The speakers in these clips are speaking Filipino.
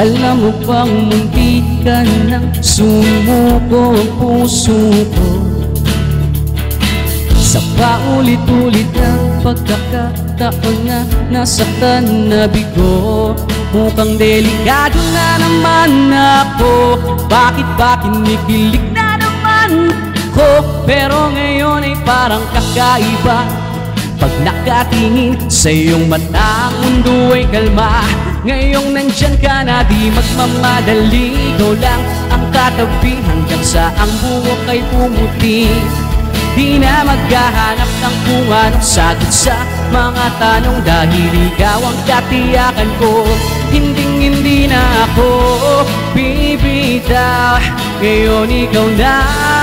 Alam mo bang munti ka nang sumuko ang puso ko sa paulit-ulit ng pagkakataon na nasaktan na bigo. Mukhang delikado na naman ako, bakit ba kinikilig na naman ko? Pero ngayon ay parang kakaiba, pag nakatingin sa iyong mata ang mundo ay kalma. Ngayong nandyan ka na di magmamadali, ikaw lang ang katabi hanggang sa ang buhok ay pumuti. Di na maghahanap ng kung anong sagot sa mga tanong, dahil ikaw ang katiyakan ko. Hindi na ako bibitaw, ngayon ikaw na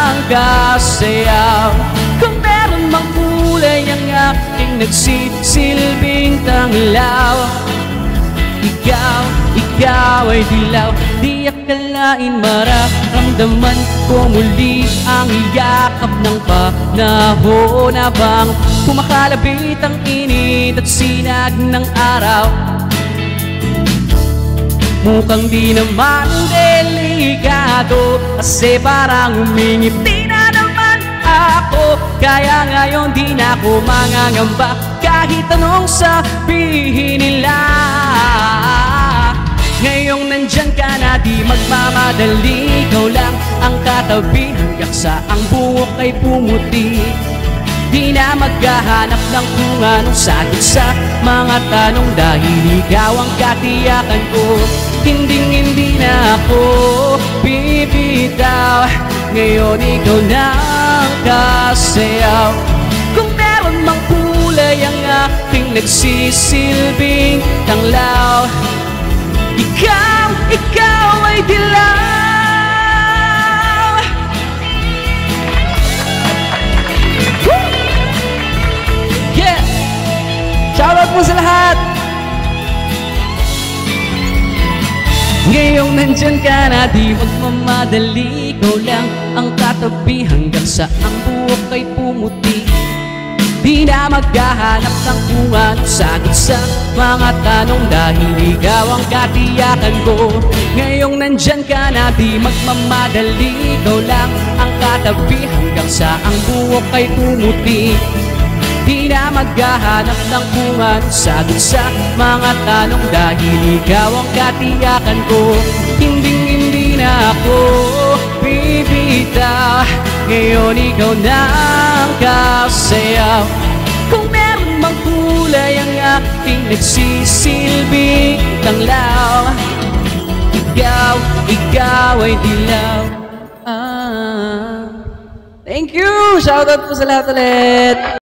ang kasayaw. Kung meron mang kulay ang aking nagsisilbing tanglaw, ikaw ay dilaw. Di akalain mararamdaman ko muli ang yakap ng panahon, habang kumakalabit ang init at sinag ng araw. Mukhang di naman delikado, kasi parang umingiti na naman ako. Kaya ngayon di na ako mangangamba, kahit anong sabihin nila. Ngayong nandyan ka na di magmamadali, ikaw lang ang katabi hanggang sa ang buhok ay pumuti. Di na maghahanap ng kung anong sagot sa mga tanong, dahil ikaw ang katiyakan ko. Hindi na ako bibitaw, ngayon ikaw na ang kasayaw. Kung meron mang kulay ang aking nagsisilbing tanglaw, ikaw ay dilaw. Woo! Yeah! Shoutout po sa lahat! Ngayong nandyan ka na di magmamadali, ikaw lang ang katabi hanggang sa ang buhok ay pumuti. Di na maghahanap ng kung anong sagot sa mga tanong, dahil ikaw ang katiyakan ko. Ngayong nandyan ka na di magmamadali, ikaw lang ang katabi hanggang sa ang buhok ay pumuti. Di na maghahanap ng kung anong sagot sa mga tanong, dahil ikaw ang katiyakan ko. Hindi na ako bibitaw, ngayon ikaw na ang kasayaw. Kung meron mang kulay ang aking nagsisilbing tanglaw, ikaw ay dilaw. Thank you! Shoutout po sa lahat ulit!